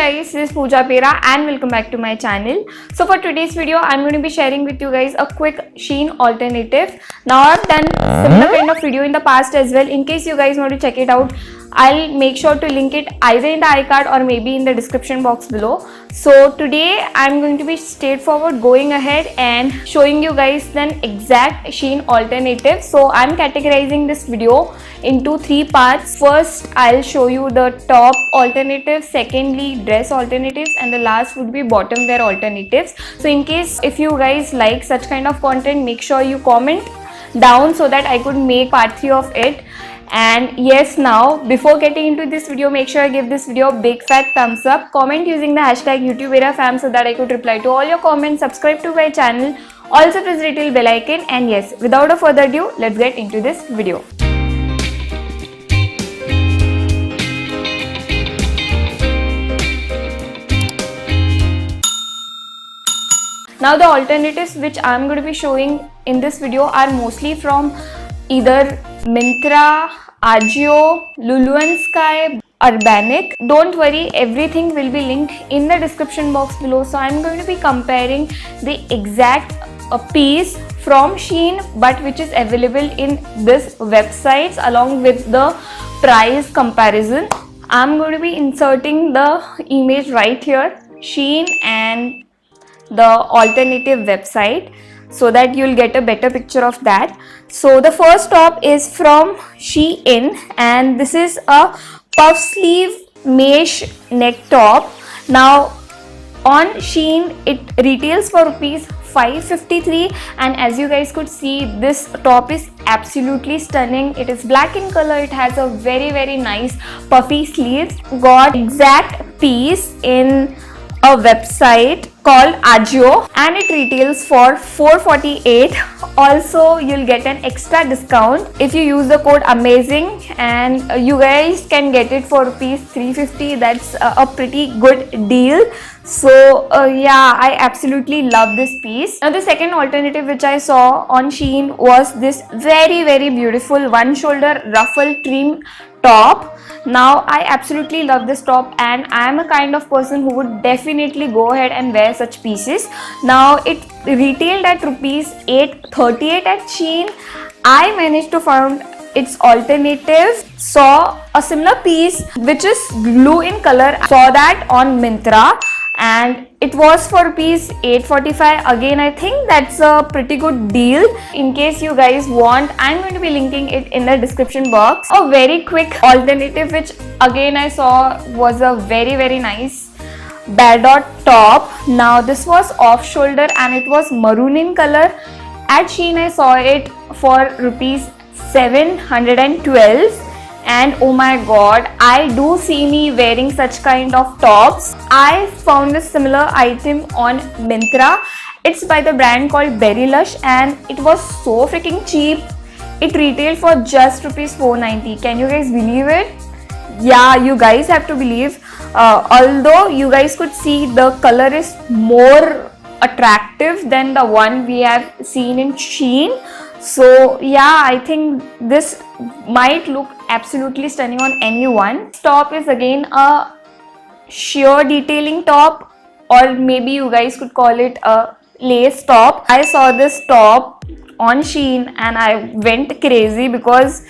guys, this is Pooja Pera and welcome back to my channel. So for today's video, I'm going to be sharing with you guys a quick Shein alternative. Now I've done similar kind of video in the past as well. In case you guys want to check it out, I'll make sure to link it either in the iCard or maybe in the description box below. So today I'm going to be straightforward going ahead and showing you guys an exact Shein alternative. So I'm categorizing this video into three parts. First, I'll show you the top alternatives, secondly dress alternatives, and the last would be bottom wear alternatives. So in case if you guys like such kind of content, make sure you comment down so that I could make part 3 of it. And yes, now before getting into this video, make sure I give this video a big fat thumbs up, comment using the hashtag YouTubeEraFam so that I could reply to all your comments, subscribe to my channel, also press the little bell icon. And yes, without a further ado, let's get into this video. Now the alternatives which I'm going to be showing in this video are mostly from either Myntra, Ajio, Lulu & Sky, Urbanic. Don't worry, everything will be linked in the description box below. So I'm going to be comparing the exact piece from Shein but which is available in this websites along with the price comparison. I'm going to be inserting the image right here, Shein and the alternative website, so that you'll get a better picture of that. So the first top is from Shein and this is a puff sleeve mesh neck top. Now on Shein it retails for rupees 553, and as you guys could see, this top is absolutely stunning. It is black in color, it has a very nice puffy sleeves. Got exact piece in a website called Ajio and it retails for 448. Also you'll get an extra discount if you use the code AMAZING, and you guys can get it for rupees 350. That's a pretty good deal. So yeah, I absolutely love this piece. Now the second alternative which I saw on Shein was this very beautiful one shoulder ruffle trim top. Now I absolutely love this top and I am a kind of person who would definitely go ahead and wear such pieces. Now it retailed at rupees 838 at Shein. I managed to find its alternative, saw a similar piece which is blue in color, saw that on Myntra and it was for rupees 845. Again, I think that's a pretty good deal. In case you guys want, I'm going to be linking it in the description box. A very quick alternative which again I saw was a very nice Bardot top. Now this was off shoulder and it was maroon in color. At Shein I saw it for rupees 712. And oh my god, I do see me wearing such kind of tops. I found a similar item on Myntra. It's by the brand called Berry Lush and it was so freaking cheap. It retailed for just rupees 490. Can you guys believe it? Yeah, you guys have to believe. Although you guys could see the color is more attractive than the one we have seen in Shein. So yeah, I think this might look absolutely stunning on anyone. This top is again a sheer detailing top, or maybe you guys could call it a lace top. I saw this top on Shein and I went crazy because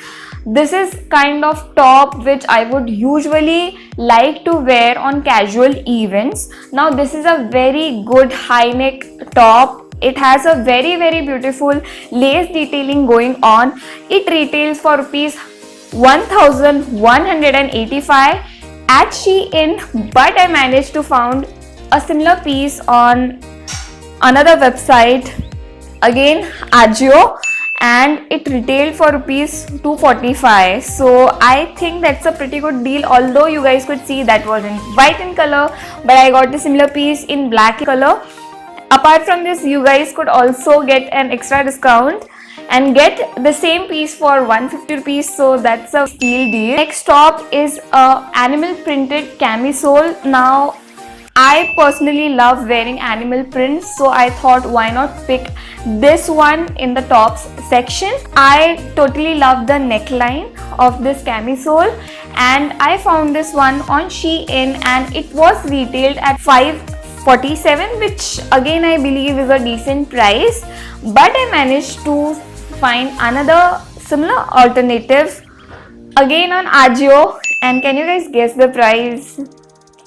this is kind of top which I would usually like to wear on casual events. Now this is a very good high neck top. It has a very beautiful lace detailing going on. It retails for rupees 1185 at Shein, but I managed to find a similar piece on another website, again Ajio, and it retailed for rupees 245. So I think that's a pretty good deal. Although you guys could see that was in white in color, but I got the similar piece in black color. Apart from this, you guys could also get an extra discount and get the same piece for 150 rupees. So that's a steal deal. Next top is a animal printed camisole. Now I personally love wearing animal prints, so I thought why not pick this one in the tops section. I totally love the neckline of this camisole, and I found this one on Shein and it was retailed at 547, which again I believe is a decent price, but I managed to find another similar alternative again on Ajio, and can you guys guess the price?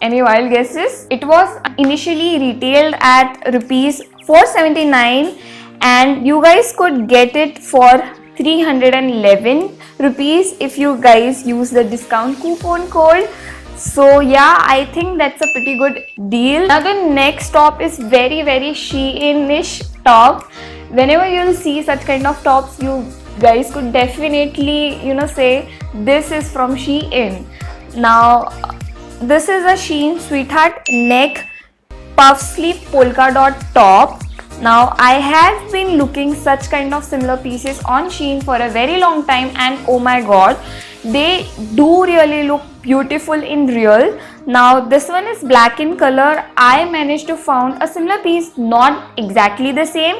Any wild guesses? It was initially retailed at rupees 479 and you guys could get it for 311 rupees if you guys use the discount coupon code. So yeah, I think that's a pretty good deal. Now the next top is very Shein-ish top. Whenever you'll see such kind of tops, you guys could definitely say this is from Shein. Now this is a Shein Sweetheart neck puff sleeve polka dot top. Now I have been looking such kind of similar pieces on Shein for a very long time, and oh my god, they do really look beautiful in real. Now this one is black in color. I managed to found a similar piece, not exactly the same.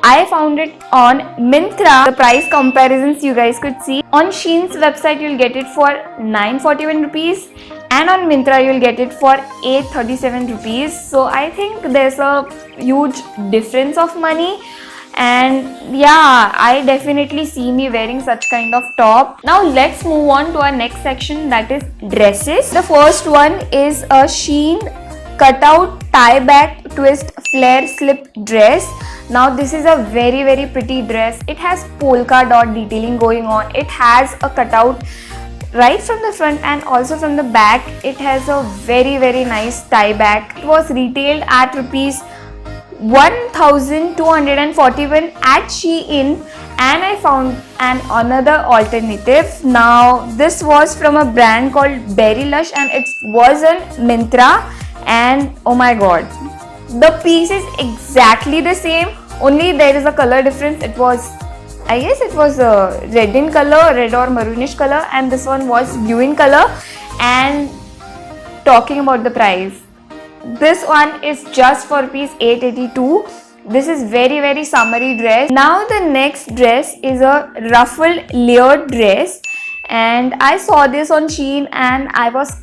I found it on Myntra. The price comparisons you guys could see. On Shein's website you'll get it for 941 rupees and on Myntra you'll get it for 837 rupees. So I think there's a huge difference of money, and yeah, I definitely see me wearing such kind of top. Now let's move on to our next section, that is dresses. The first one is a Shein cutout tie back twist flare slip dress. Now this is a very pretty dress. It has polka dot detailing going on. It has a cutout right from the front and also from the back. It has a very nice tie back. It was retailed at rupees 1241 at Shein, and I found another alternative. Now this was from a brand called Berry Lush and it was on Myntra, and oh my god, the piece is exactly the same, only there is a color difference. I guess it was red in color, red or maroonish color, and this one was blue in color. And talking about the price, this one is just for rupees 882. This is very summery dress. Now the next dress is a ruffled layered dress, and I saw this on Shein and I was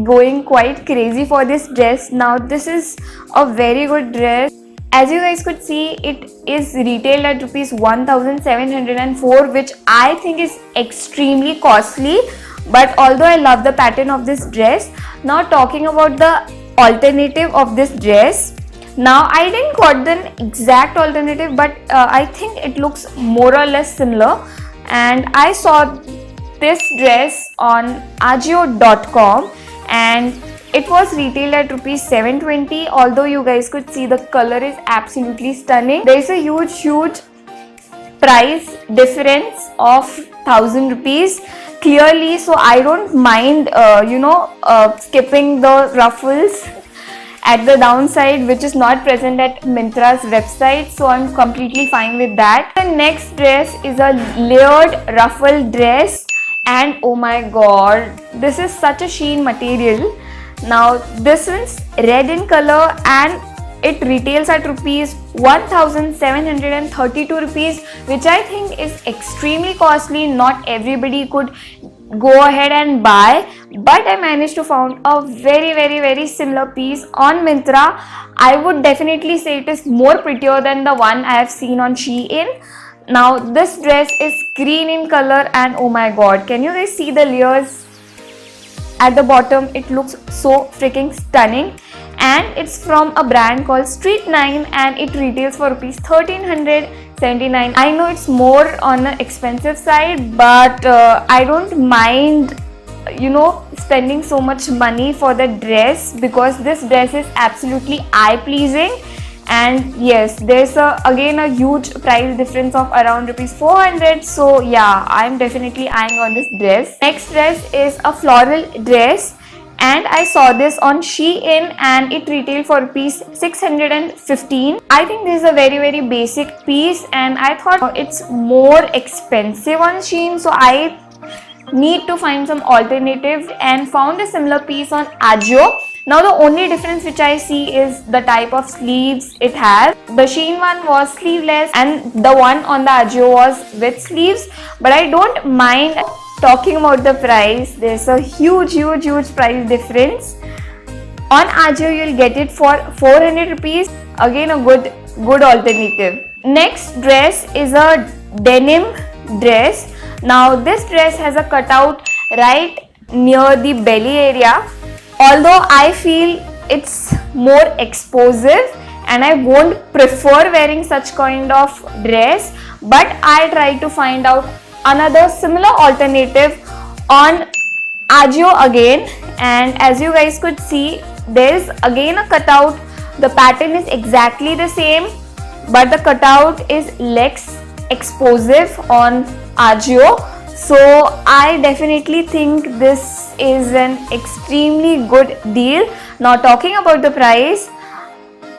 going quite crazy for this dress. Now this is a very good dress. As you guys could see, it is retailed at rupees 1704, which I think is extremely costly, but although I love the pattern of this dress. Now talking about the alternative of this dress, now I didn't got the exact alternative, but I think it looks more or less similar, and I saw this dress on Ajio.com and it was retailed at rupees 720. Although you guys could see the color is absolutely stunning. There is a huge price difference of 1000 rupees clearly, so I don't mind skipping the ruffles at the downside, which is not present at Myntra's website, so I'm completely fine with that. The next dress is a layered ruffle dress, and oh my god, this is such a Shein material. Now this is red in color and it retails at rupees 1732 rupees, which I think is extremely costly. Not everybody could go ahead and buy, but I managed to found a very similar piece on Myntra. I would definitely say it is more prettier than the one I have seen on Shein. Now this dress is green in color, and oh my god, can you guys see the layers at the bottom? It looks so freaking stunning, and it's from a brand called Street 9 and it retails for rupees 1379. I know it's more on the expensive side, but I don't mind spending so much money for the dress, because this dress is absolutely eye pleasing. And yes, there's again a huge price difference of around rupees 400. So yeah, I'm definitely eyeing on this dress. Next dress is a floral dress, and I saw this on Shein and it retailed for rupees 615. I think this is a very basic piece, and I thought it's more expensive on Shein, so I need to find some alternative and found a similar piece on Ajio. Now the only difference which I see is the type of sleeves it has. The Shein one was sleeveless and the one on the Ajio was with sleeves, but I don't mind. Talking about the price, there's a huge price difference. On Ajio you'll get it for 400 rupees. Again, a good alternative. Next dress is a denim dress. Now this dress has a cutout right near the belly area. Although I feel it's more exposure and I won't prefer wearing such kind of dress, but I try to find out another similar alternative on Ajio again, and as you guys could see, there is again a cutout. The pattern is exactly the same, but the cutout is less explosive on Ajio. So I definitely think this is an extremely good deal. Now talking about the price,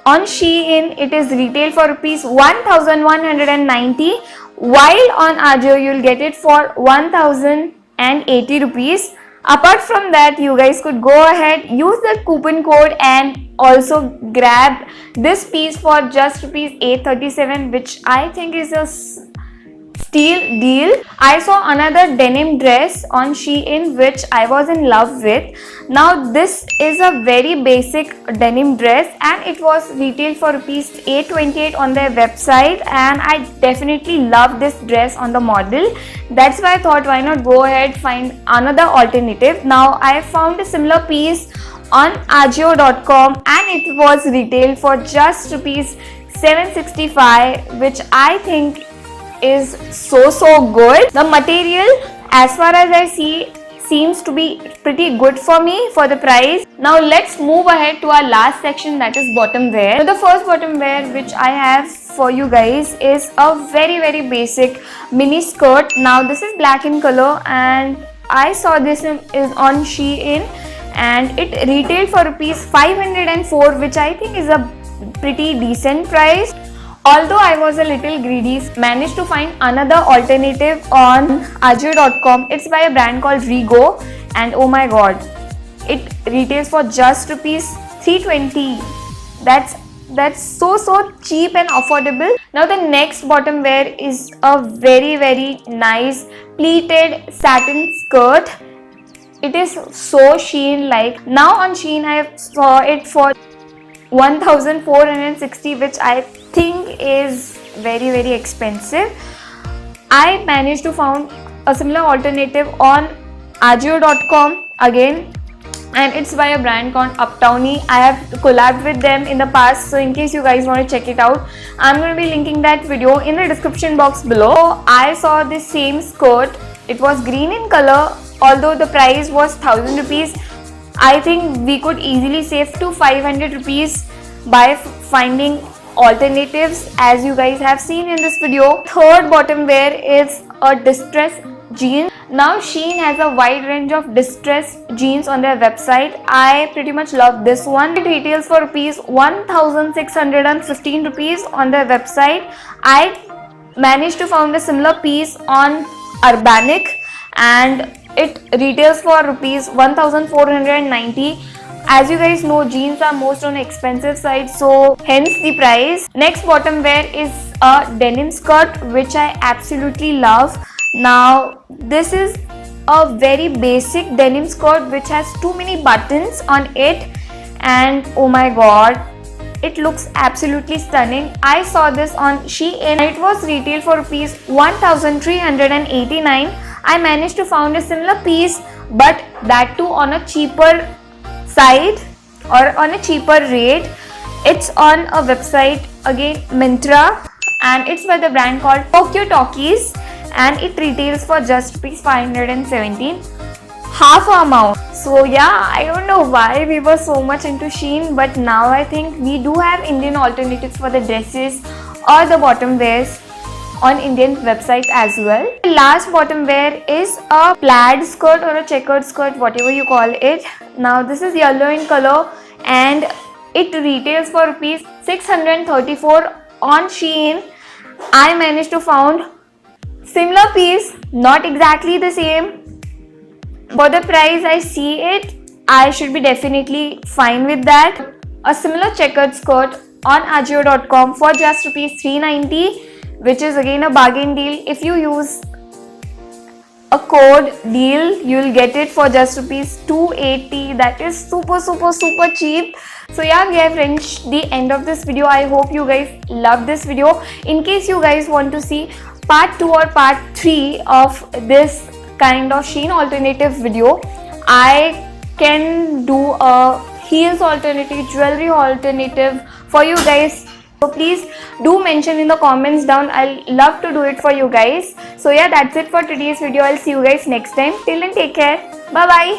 on Shein it is retail for rupees 1190, while on Ajio you'll get it for 1080 rupees. Apart from that, you guys could go ahead, use the coupon code and also grab this piece for just rupees 837, which I think is a steal deal. I saw another denim dress on Shein which I was in love with. Now this is a very basic denim dress and it was retailed for rupees 828 on their website, and I definitely love this dress on the model. That's why I thought, why not go ahead find another alternative. Now I found a similar piece on Ajio.com and it was retailed for just rupees 765, which I think is so good. The material, as far as I see, seems to be pretty good for me for the price. Now let's move ahead to our last section, that is bottom wear. So the first bottom wear which I have for you guys is a very basic mini skirt. Now this is black in color and I saw this is on Shein and it retailed for rupees 504, which I think is a pretty decent price. Although I was a little greedy, managed to find another alternative on Ajio.com. It's by a brand called Rego, and oh my god, it retails for just rupees 320. That's so cheap and affordable. Now the next bottom wear is a very nice pleated satin skirt. It is so Shein like. Now on Shein I saw it for 1460, which I think is very expensive. I managed to found a similar alternative on Ajio.com again, and it's by a brand called Uptowny. I have collabed with them in the past, so in case you guys want to check it out, I'm going to be linking that video in the description box below. So I saw this same skirt. It was green in color. Although the price was 1000 rupees, I think we could easily save to 500 rupees by finding alternatives, as you guys have seen in this video. Third bottom wear is a distressed jean. Now Shein has a wide range of distressed jeans on their website. I pretty much love this one. It retails for rupees 1615 rupees on their website. I managed to find a similar piece on Urbanic and it retails for rupees 1490. As you guys know, jeans are most on the expensive side, so hence the price. Next bottom wear is a denim skirt, which I absolutely love. Now this is a very basic denim skirt which has too many buttons on it, and oh my god, it looks absolutely stunning. I saw this on Shein. It was retailed for rupees 1389. I managed to find a similar piece, but that too on a cheaper side or on a cheaper rate. It's on a website again, Myntra, and it's by the brand called Tokyo Talkies, and it retails for just rupees 517, half amount. So yeah, I don't know why we were so much into Shein, but now I think we do have Indian alternatives for the dresses or the bottom wears on Indian websites as well. The last bottom wear is a plaid skirt or a checkered skirt, whatever you call it. Now this is yellow in color and it retails for rupees 634 on Shein. I managed to found similar piece, not exactly the same. For the price I see it, I should be definitely fine with that. A similar checkered skirt on Ajio.com for just rupees 390, which is again a bargain deal. If you use a code deal, you'll get it for just rupees 280. That is super cheap. So yeah, we have reached the end of this video. I hope you guys love this video. In case you guys want to see part 2 or part 3 of this kind of Shein alternative video, I can do a heels alternative, jewelry alternative for you guys. So please do mention in the comments down. I'll love to do it for you guys. So yeah, that's it for today's video. I'll see you guys next time. Till then, take care. Bye bye.